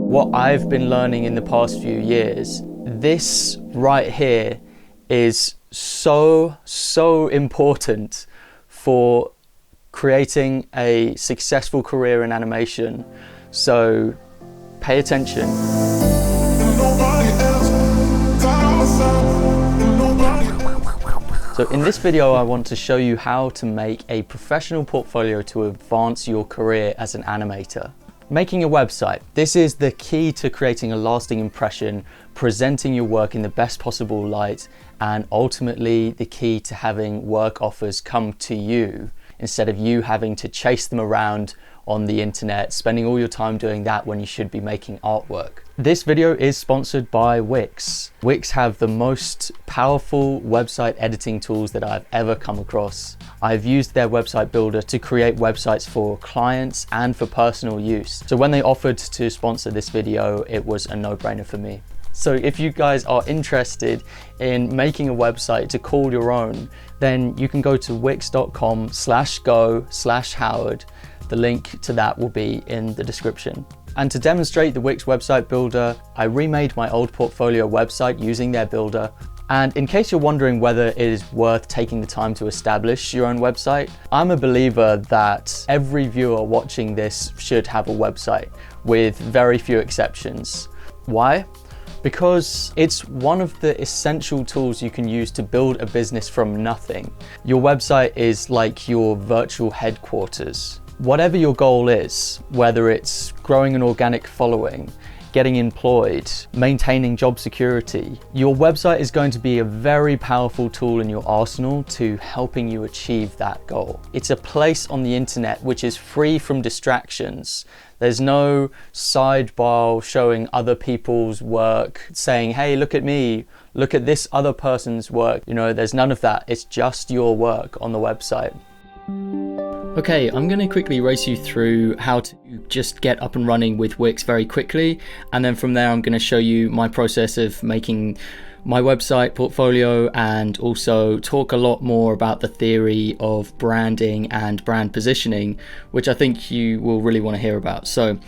What I've been learning in the past few years, this right here is so important for creating a successful career in animation. So pay attention. So in this video, I want to show you how to make a professional portfolio to advance your career as an animator. Making a website. This is the key to creating a lasting impression, presenting your work in the best possible light, and ultimately the key to having work offers come to you instead of you having to chase them around on the internet, spending all your time doing that when you should be making artwork. This video is sponsored by Wix. Wix have the most powerful website editing tools that I've ever come across. I've used their website builder to create websites for clients and for personal use. So when they offered to sponsor this video, it was a no-brainer for me. So if you guys are interested in making a website to call your own, then you can go to wix.com/go/Howard. The link to that will be in the description. And to demonstrate the Wix website builder, I remade my old portfolio website using their builder. And in case you're wondering whether it is worth taking the time to establish your own website, I'm a believer that every viewer watching this should have a website, with very few exceptions. Why? Because it's one of the essential tools you can use to build a business from nothing. Your website is like your virtual headquarters. Whatever your goal is, whether it's growing an organic following, getting employed, maintaining job security, your website is going to be a very powerful tool in your arsenal to helping you achieve that goal. It's a place on the internet which is free from distractions. There's no sidebar showing other people's work, saying, hey, look at me, look at this other person's work. You know, there's none of that. It's just your work on the website. Okay, I'm going to quickly race you through how to just get up and running with Wix very quickly, and then from there I'm going to show you my process of making my website portfolio and also talk a lot more about the theory of branding and brand positioning, which I think you will really want to hear about. So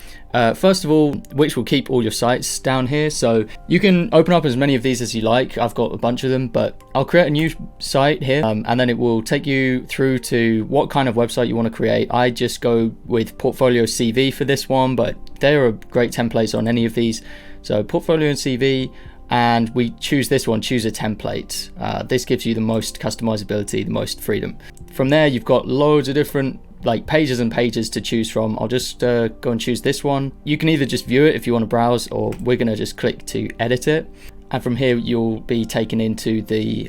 first of all, Wix will keep all your sites down here, so you can open up as many of these as you like. I've got a bunch of them, but I'll create a new site here and then it will take you through to what kind of website you want to create. I just go with Portfolio CV for this one, but there are great templates on any of these. So Portfolio and CV, and we choose this one, choose a template. This gives you the most customizability, the most freedom. From there, you've got loads of different pages and pages to choose from. I'll just go and choose this one. You can either just view it if you want to browse, or we're going to just click to edit it. And from here, you'll be taken into the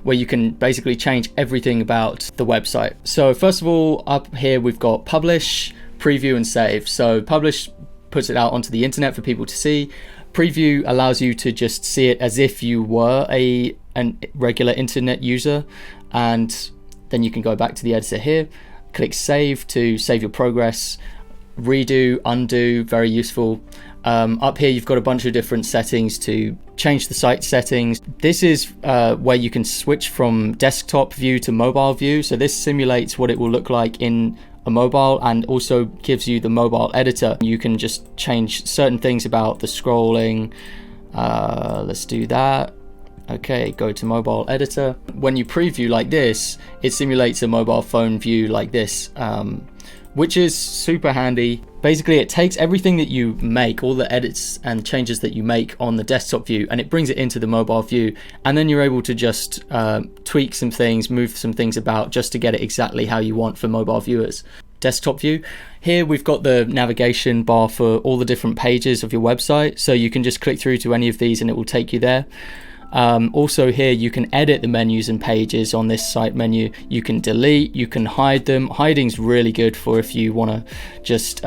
where you can basically change everything about the website. So first of all, up here, we've got publish, preview, and save. So publish puts it out onto the internet for people to see. Preview allows you to just see it as if you were a regular internet user, and then you can go back to the editor here, click save to save your progress, redo, undo, very useful. Up here you've got a bunch of different settings to change the site settings. This is where you can switch from desktop view to mobile view. So this simulates what it will look like in a mobile and also gives you the mobile editor. You can just change certain things about the scrolling. Let's do that. Okay, go to mobile editor. When you preview like this, it simulates a mobile phone view like this, which is super handy. Basically, it takes everything that you make, all the edits and changes that you make on the desktop view, and it brings it into the mobile view. And then you're able to just tweak some things, move some things about just to get it exactly how you want for mobile viewers. Desktop view. Here we've got the navigation bar for all the different pages of your website. So you can just click through to any of these and it will take you there. Also here you can edit the menus and pages on this site menu. You can delete, you can hide them. Hiding's really good for if you want to just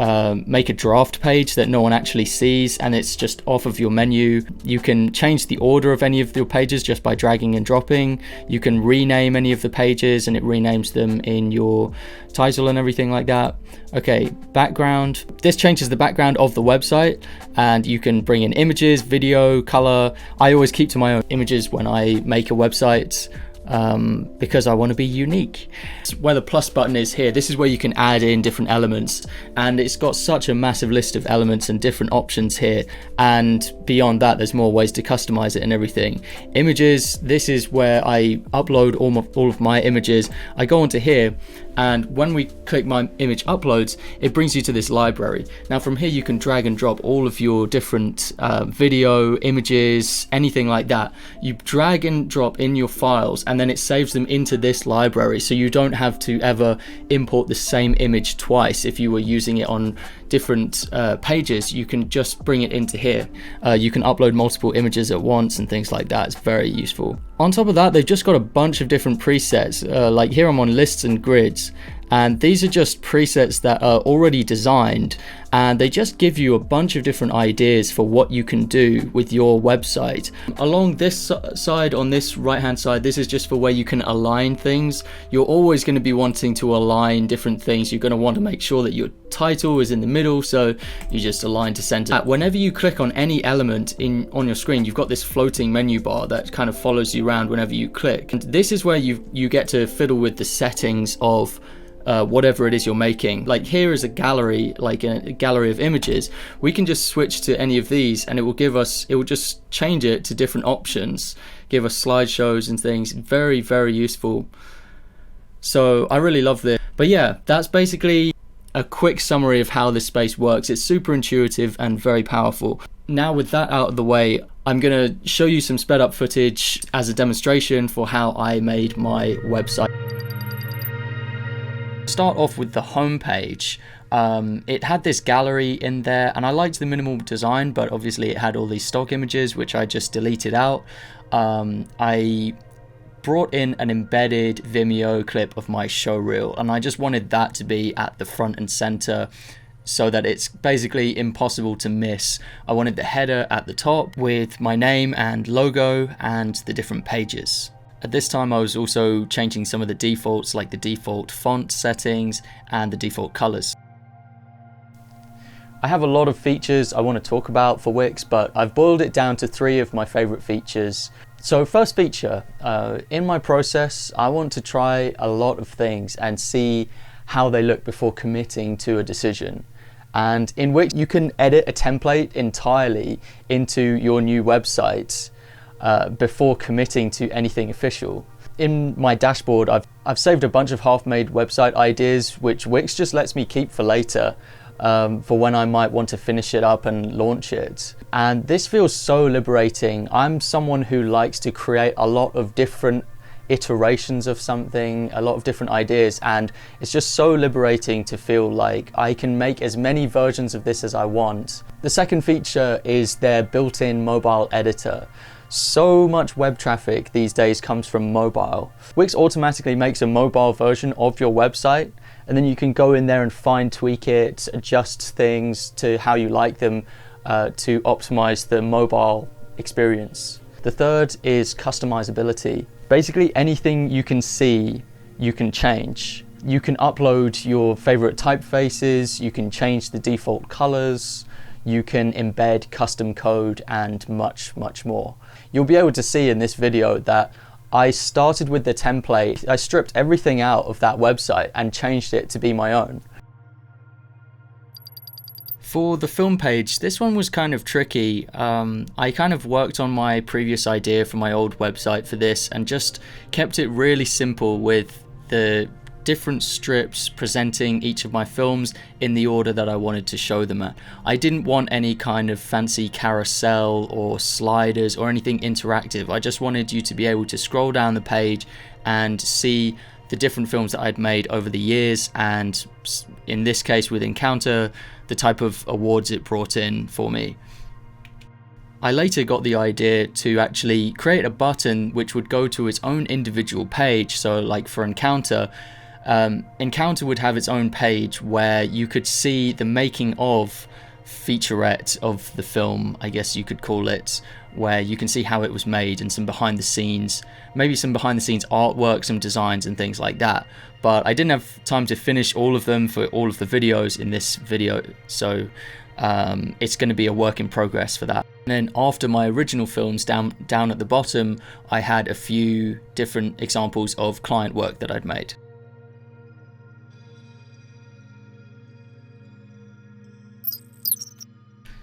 make a draft page that no one actually sees and it's just off of your menu. You can change the order of any of your pages just by dragging and dropping. You can rename any of the pages and it renames them in your title and everything like that. Okay, background. This changes the background of the website and you can bring in images, video, color. I always keep to my own images when I make a website. because I want to be unique. Where the plus button is here, this is where you can add in different elements, and it's got such a massive list of elements and different options here, and beyond that there's more ways to customize it and everything. Images, this is where I upload all of my images. I go onto here, and when we click my image uploads, it brings you to this library. Now from here you can drag and drop all of your different video, images, anything like that. You drag and drop in your files, and then it saves them into this library, so you don't have to ever import the same image twice. If you were using it on different pages, you can just bring it into here. You can upload multiple images at once and things like that. It's very useful. On top of that, they've just got a bunch of different presets. Like here I'm on lists and grids, and these are just presets that are already designed, and they just give you a bunch of different ideas for what you can do with your website. Along this side, on this right hand side, this is just for where you can align things. You're always going to be wanting to align different things. You're going to want to make sure that your title is in the middle, so you just align to center. Whenever you click on any element on your screen, you've got this floating menu bar that kind of follows you around whenever you click, and this is where you get to fiddle with the settings of whatever it is you're making. Like here is a gallery, like a gallery of images. We can just switch to any of these, and it will just change it to different options, give us slideshows and things. Very, very useful. So I really love this. But yeah, that's basically a quick summary of how this space works. It's super intuitive and very powerful. Now with that out of the way, I'm gonna show you some sped up footage as a demonstration for how I made my website. Start off with the home page. It had this gallery in there, and I liked the minimal design, but obviously it had all these stock images which I just deleted out. I brought in an embedded Vimeo clip of my show reel, and I just wanted that to be at the front and center so that it's basically impossible to miss. I wanted the header at the top with my name and logo and the different pages. At this time I was also changing some of the defaults, like the default font settings and the default colors. I have a lot of features I want to talk about for Wix, but I've boiled it down to 3 of my favorite features. So first feature, in my process I want to try a lot of things and see how they look before committing to a decision. And in Wix you can edit a template entirely into your new website before committing to anything official. In my dashboard I've saved a bunch of half-made website ideas which Wix just lets me keep for later, for when I might want to finish it up and launch it. And this feels so liberating. I'm someone who likes to create a lot of different iterations of something, a lot of different ideas, and it's just so liberating to feel like I can make as many versions of this as I want. The second feature is their built-in mobile editor. So much web traffic these days comes from mobile. Wix automatically makes a mobile version of your website, and then you can go in there and fine tweak it, adjust things to how you like them to optimize the mobile experience. The third is customizability. Basically anything you can see, you can change. You can upload your favorite typefaces, you can change the default colors, you can embed custom code, and much, much more. You'll be able to see in this video that I started with the template. I stripped everything out of that website and changed it to be my own. For the film page, this one was kind of tricky. I kind of worked on my previous idea for my old website for this and just kept it really simple with the different strips presenting each of my films in the order that I wanted to show them at. I didn't want any kind of fancy carousel or sliders or anything interactive. I just wanted you to be able to scroll down the page and see the different films that I'd made over the years, and in this case with Encounter, the type of awards it brought in for me. I later got the idea to actually create a button which would go to its own individual page. So like for Encounter, Encounter would have its own page where you could see the making of featurette of the film, I guess you could call it, where you can see how it was made and some behind the scenes, maybe some behind the scenes artwork, some designs and things like that. But I didn't have time to finish all of them for all of the videos in this video, so it's going to be a work in progress for that. And then after my original films, down at the bottom, I had a few different examples of client work that I'd made.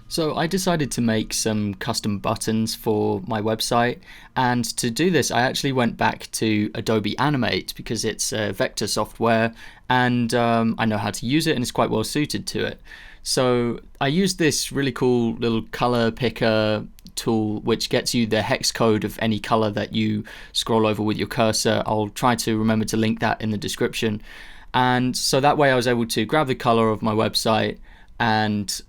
So I decided to make some custom buttons for my website, and to do this I actually went back to Adobe Animate because it's a vector software, and I know how to use it and it's quite well suited to it. So I used this really cool little color picker tool which gets you the hex code of any color that you scroll over with your cursor. I'll try to remember to link that in the description. And so that way I was able to grab the color of my website and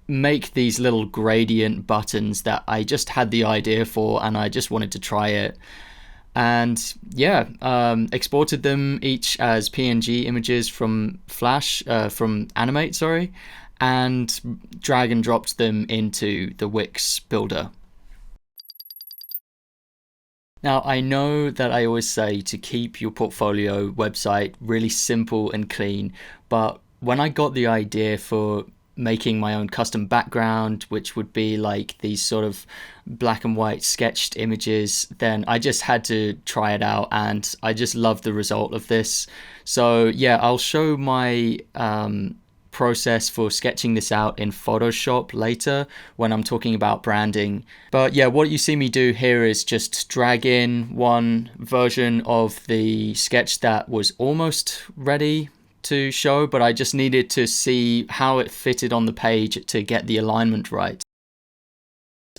make these little gradient buttons that I just had the idea for and I just wanted to try it. And yeah, exported them each as PNG images from Animate, sorry, and drag and dropped them into the Wix builder. Now, I know that I always say to keep your portfolio website really simple and clean, but when I got the idea for making my own custom background, which would be like these sort of black and white sketched images, then I just had to try it out and I just loved the result of this. So yeah, I'll show my process for sketching this out in Photoshop later when I'm talking about branding. But yeah, what you see me do here is just drag in one version of the sketch that was almost ready to show, but I just needed to see how it fitted on the page to get the alignment right.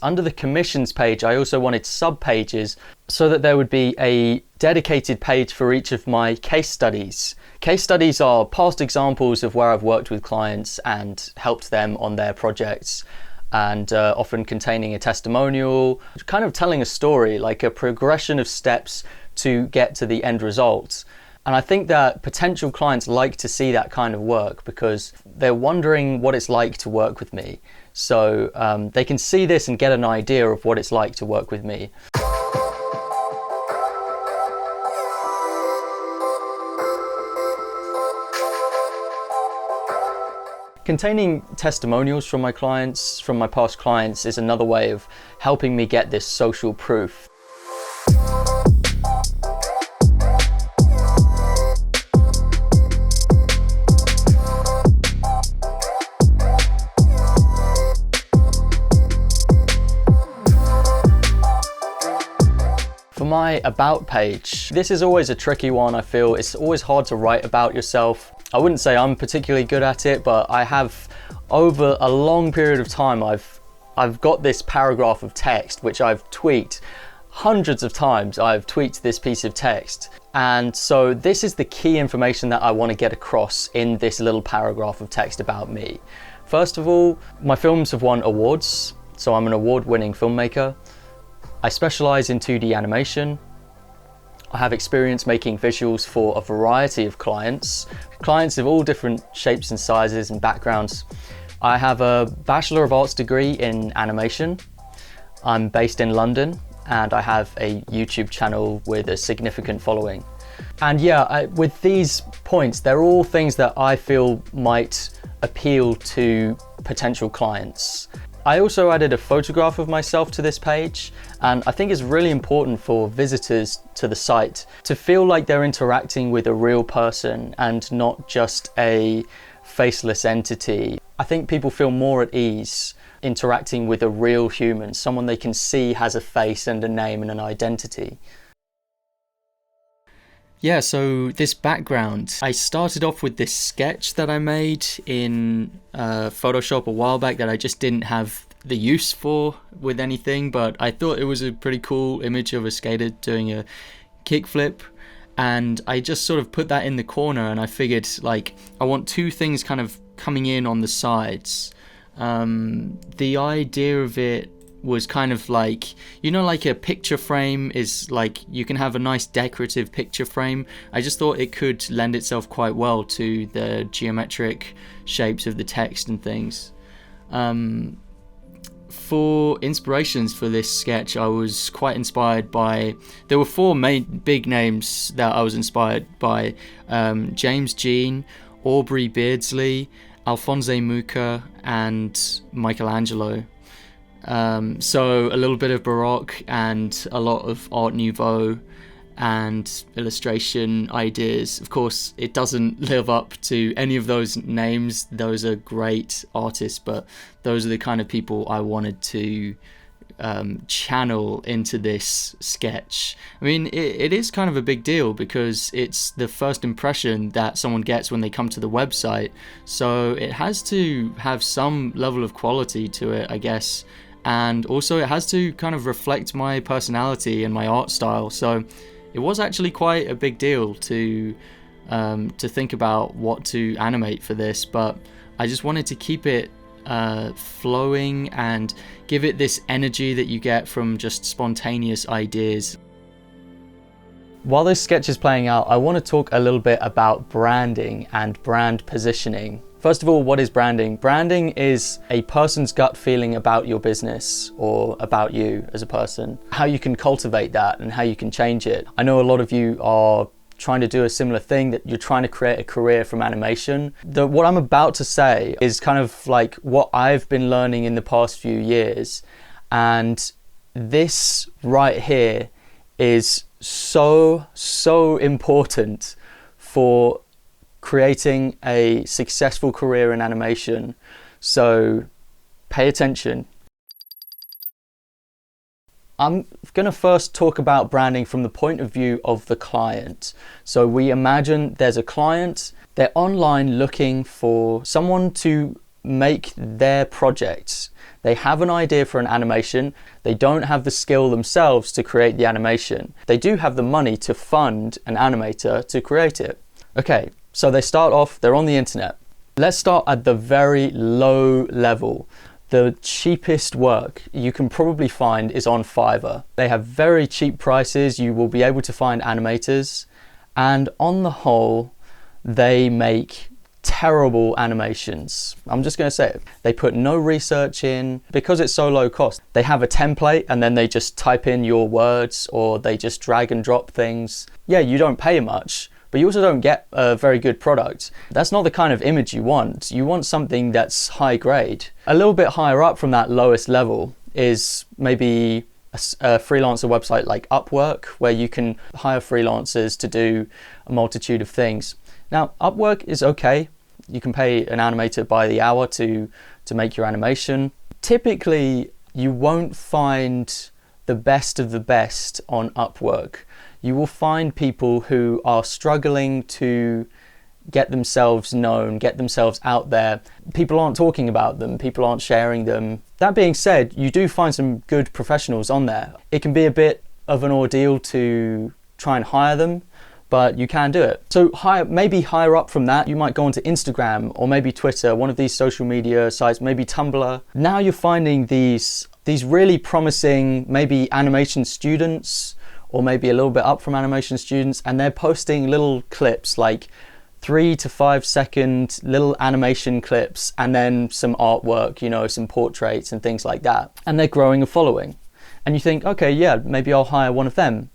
Under the commissions page, I also wanted sub pages so that there would be a dedicated page for each of my case studies. Case studies are past examples of where I've worked with clients and helped them on their projects, and often containing a testimonial, kind of telling a story, like a progression of steps to get to the end result. And I think that potential clients like to see that kind of work because they're wondering what it's like to work with me. So they can see this and get an idea of what it's like to work with me. Containing testimonials from my clients, from my past clients, is another way of helping me get this social proof. For my about page, this is always a tricky one. I feel it's always hard to write about yourself. I wouldn't say I'm particularly good at it, but I have, over a long period of time, I've got this paragraph of text which I've tweaked hundreds of times. I've tweaked this piece of text, and so this is the key information that I want to get across in this little paragraph of text about me. First of all, my films have won awards, so I'm an award-winning filmmaker. I specialize in 2D animation. I have experience making visuals for a variety of clients of all different shapes and sizes and backgrounds. I have a Bachelor of Arts degree in animation. I'm based in London and I have a YouTube channel with a significant following. And yeah, with these points, they're all things that I feel might appeal to potential clients. I also added a photograph of myself to this page, and I think it's really important for visitors to the site to feel like they're interacting with a real person and not just a faceless entity. I think people feel more at ease interacting with a real human, someone they can see has a face and a name and an identity. Yeah, so this background, I started off with this sketch that I made in Photoshop a while back that I just didn't have the use for with anything, but I thought it was a pretty cool image of a skater doing a kickflip, and I just sort of put that in the corner, and I figured, like, I want two things kind of coming in on the sides. The idea of it was kind of like, you know, like a picture frame is like, you can have a nice decorative picture frame. I just thought it could lend itself quite well to the geometric shapes of the text and things. For inspirations for this sketch, I was quite inspired by, there were four big names that I was inspired by: James Jean, Aubrey Beardsley, Alphonse Mucha, and Michelangelo. So a little bit of Baroque and a lot of Art Nouveau and illustration ideas. Of course, it doesn't live up to any of those names. Those are great artists, but those are the kind of people I wanted to channel into this sketch. I mean, it is kind of a big deal because it's the first impression that someone gets when they come to the website, so it has to have some level of quality to it, I guess, and also it has to kind of reflect my personality and my art style. So it was actually quite a big deal to think about what to animate for this, but I just wanted to keep it flowing and give it this energy that you get from just spontaneous ideas. While this sketch is playing out, I want to talk a little bit about branding and brand positioning. First of all, what is branding? Branding is a person's gut feeling about your business or about you as a person, how you can cultivate that and how you can change it. I know a lot of you are trying to do a similar thing, that you're trying to create a career from animation. What I'm about to say is kind of like what I've been learning in the past few years, and this right here is so important for creating a successful career in animation. So pay attention. I'm going to first talk about branding from the point of view of the client. So we imagine there's a client, they're online looking for someone to make their projects. They have an idea for an animation, they don't have the skill themselves to create the animation. They do have the money to fund an animator to create it. Okay, so they start off, they're on the internet. Let's start at the very low level. The cheapest work you can probably find is on Fiverr. They have very cheap prices, you will be able to find animators, and on the whole, they make terrible animations. I'm just going to say it. They put no research in because it's so low cost. They have a template and then they just type in your words, or they just drag and drop things. Yeah, you don't pay much, but you also don't get a very good product. That's not the kind of image you want. You want something that's high grade. A little bit higher up from that lowest level is maybe a freelancer website like Upwork, where you can hire freelancers to do a multitude of things. Now, Upwork is okay. You can pay an animator by the hour to make your animation. Typically, you won't find the best of the best on Upwork. You will find people who are struggling to get themselves known, get themselves out there. People aren't talking about them, people aren't sharing them. That being said, you do find some good professionals on there. It can be a bit of an ordeal to try and hire them, but you can do it. So maybe higher up from that, you might go onto Instagram or maybe Twitter, one of these social media sites, maybe Tumblr. Now you're finding these really promising, maybe animation students, or maybe a little bit up from animation students, and they're posting little clips, like 3 to 5 second little animation clips, and then some artwork, you know, some portraits and things like that. And they're growing a following. And you think, okay, yeah, maybe I'll hire one of them.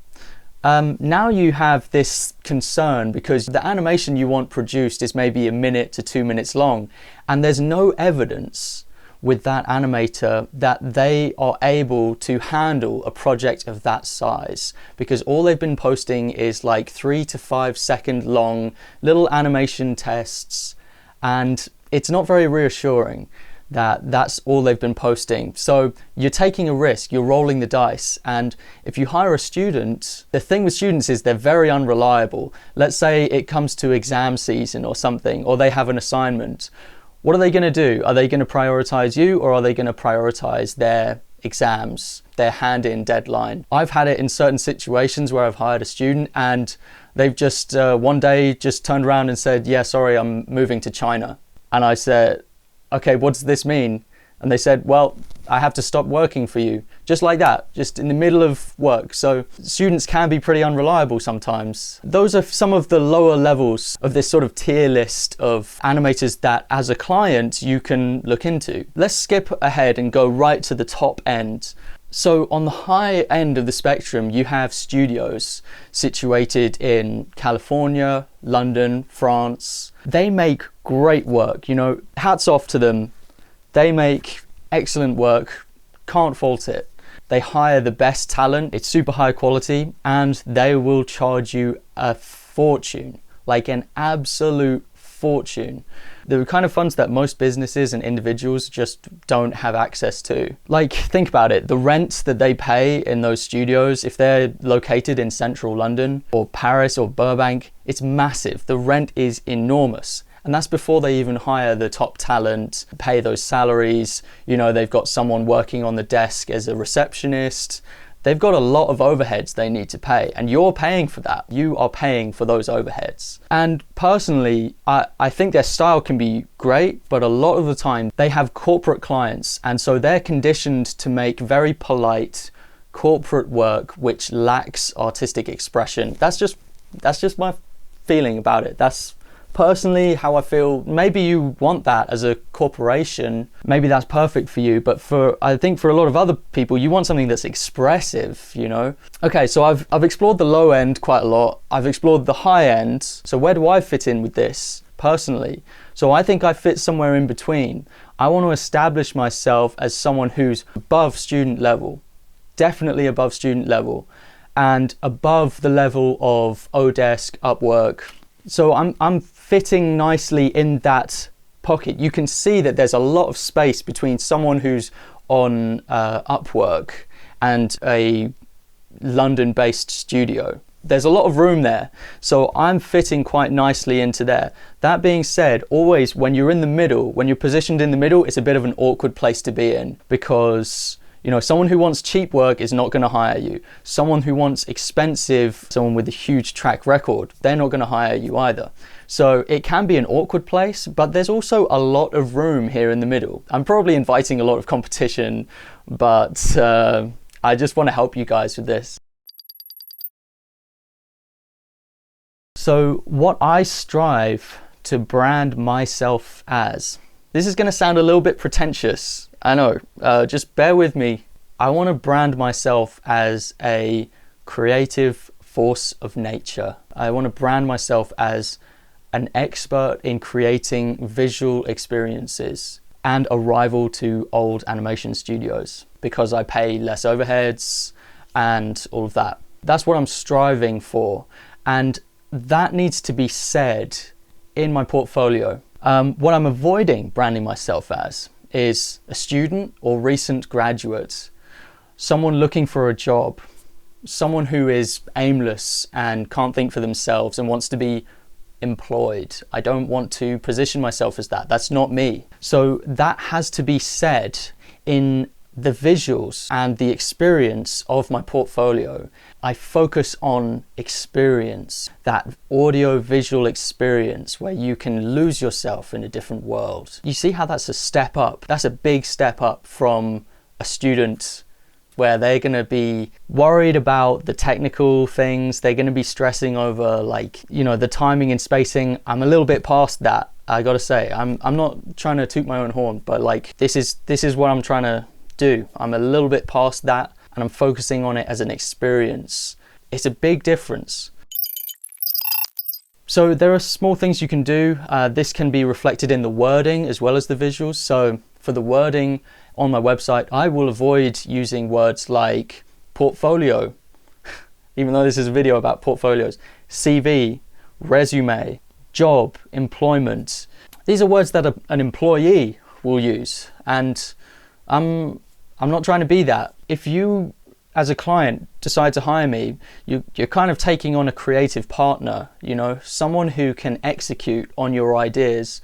Now you have this concern because the animation you want produced is maybe 1 minute to 2 minutes long, and there's no evidence with that animator that they are able to handle a project of that size, because all they've been posting is like 3 to 5 second long little animation tests, and it's not very reassuring that that's all they've been posting. So you're taking a risk, you're rolling the dice, and if you hire a student, the thing with students is they're very unreliable. Let's say it comes to exam season or something, or they have an assignment. What are they going to do? Are they going to prioritize you, or are they going to prioritize their exams, their hand-in deadline? I've had it in certain situations where I've hired a student and they've just one day just turned around and said, yeah, sorry, I'm moving to China. And I said, okay, what does this mean? And they said, well, I have to stop working for you. Just like that, just in the middle of work. So students can be pretty unreliable sometimes. Those are some of the lower levels of this sort of tier list of animators that as a client you can look into. Let's skip ahead and go right to the top end. So on the high end of the spectrum, you have studios situated in California, London, France. They make great work, you know, hats off to them. They make excellent work, can't fault it. They hire the best talent, it's super high quality, and they will charge you a fortune, like an absolute fortune. The kind of funds that most businesses and individuals just don't have access to. Like, think about it, the rent that they pay in those studios, if they're located in central London or Paris or Burbank, it's massive. The rent is enormous. And that's before they even hire the top talent, pay those salaries. You know, they've got someone working on the desk as a receptionist. They've got a lot of overheads they need to pay, and you're paying for that. You are paying for those overheads. And personally, I think their style can be great, but a lot of the time they have corporate clients, and so they're conditioned to make very polite corporate work which lacks artistic expression. That's just my feeling about it. That's personally how I feel. Maybe you want that as a corporation, maybe that's perfect for you, but I think for a lot of other people, you want something that's expressive, you know? Okay, so I've explored the low end quite a lot. I've explored the high end. So where do I fit in with this personally? So I think I fit somewhere in between. I want to establish myself as someone who's above student level, definitely above student level, and above the level of Odesk, Upwork. So I'm fitting nicely in that pocket. You can see that there's a lot of space between someone who's on Upwork and a London-based studio. There's a lot of room there. So I'm fitting quite nicely into there. That being said, always when you're in the middle, when you're positioned in the middle, it's a bit of an awkward place to be in, because you know, someone who wants cheap work is not going to hire you. Someone who wants expensive, someone with a huge track record, they're not going to hire you either. So it can be an awkward place, but there's also a lot of room here in the middle. I'm probably inviting a lot of competition, but I just want to help you guys with this. So what I strive to brand myself as, this is going to sound a little bit pretentious. I know, just bear with me. I want to brand myself as a creative force of nature. I want to brand myself as an expert in creating visual experiences and a rival to old animation studios, because I pay less overheads and all of that. That's what I'm striving for, and that needs to be said in my portfolio. What I'm avoiding branding myself as is a student or recent graduate, someone looking for a job, someone who is aimless and can't think for themselves and wants to be employed. I don't want to position myself as that. That's not me. So that has to be said in the visuals and the experience of my portfolio. I focus on experience, that audio visual experience where you can lose yourself in a different world. You see how that's a step up? That's a big step up from a student where they're going to be worried about the technical things. They're going to be stressing over, like, you know, the timing and spacing. I'm a little bit past that, I gotta say. I'm not trying to toot my own horn, but like, this is what I'm trying to do. I'm a little bit past that, and I'm focusing on it as an experience. It's a big difference. So there are small things you can do. This can be reflected in the wording as well as the visuals. So for the wording on my website, I will avoid using words like portfolio, even though this is a video about portfolios, CV, resume, job, employment. These are words that an employee will use, and I'm not trying to be that. If you, as a client, decide to hire me, you're kind of taking on a creative partner, you know, someone who can execute on your ideas,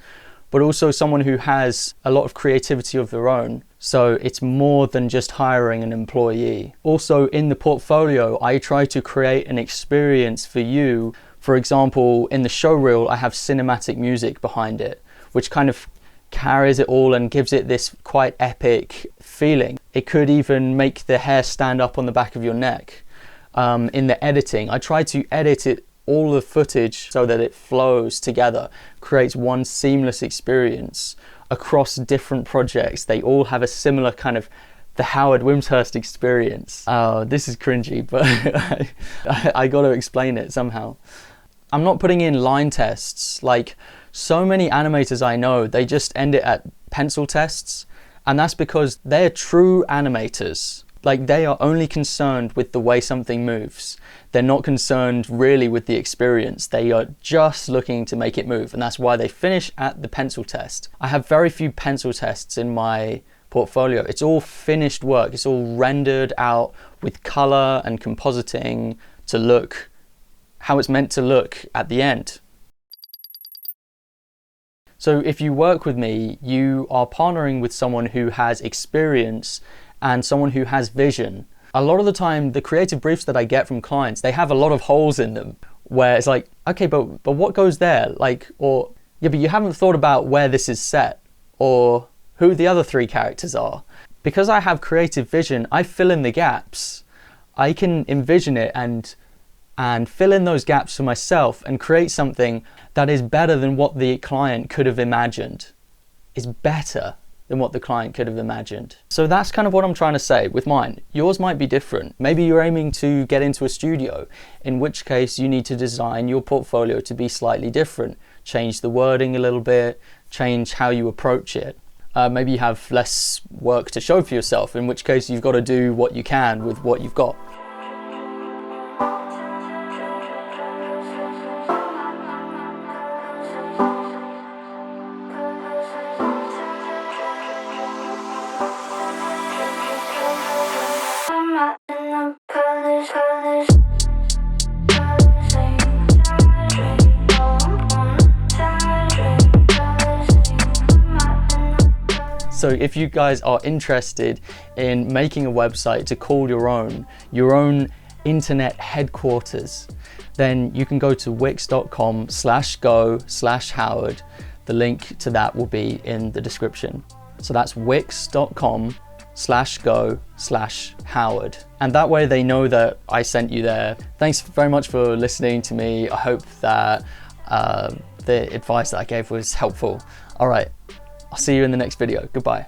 but also someone who has a lot of creativity of their own. So it's more than just hiring an employee. Also in the portfolio, I try to create an experience for you. For example, in the show reel, I have cinematic music behind it, which kind of carries it all and gives it this quite epic feeling. It could even make the hair stand up on the back of your neck. In the editing, I try to edit it, all the footage, so that it flows together, creates one seamless experience across different projects. They all have a similar kind of the Howard Wimshurst experience. This is cringy, but I got to explain it somehow. I'm not putting in line tests. Like so many animators I know, they just end it at pencil tests, and that's because they're true animators. Like they are only concerned with the way something moves. They're not concerned really with the experience. They are just looking to make it move, and that's why they finish at the pencil test. I have very few pencil tests in my portfolio. It's all finished work. It's all rendered out with color and compositing to look how it's meant to look at the end. So if you work with me, you are partnering with someone who has experience and someone who has vision. A lot of the time, the creative briefs that I get from clients, they have a lot of holes in them where it's like, okay, but what goes there? Like, or, yeah, but you haven't thought about where this is set or who the other three characters are. Because I have creative vision, I fill in the gaps. I can envision it and fill in those gaps for myself and create something that is better than what the client could have imagined. Is better than what the client could have imagined. So that's kind of what I'm trying to say with mine. Yours might be different. Maybe you're aiming to get into a studio, in which case you need to design your portfolio to be slightly different. Change the wording a little bit, change how you approach it. Maybe you have less work to show for yourself, in which case you've got to do what you can with what you've got. So if you guys are interested in making a website to call your own internet headquarters, then you can go to wix.com/go/Howard. The link to that will be in the description. So that's wix.com/go/Howard. And that way they know that I sent you there. Thanks very much for listening to me. I hope that the advice that I gave was helpful. All right. I'll see you in the next video. Goodbye.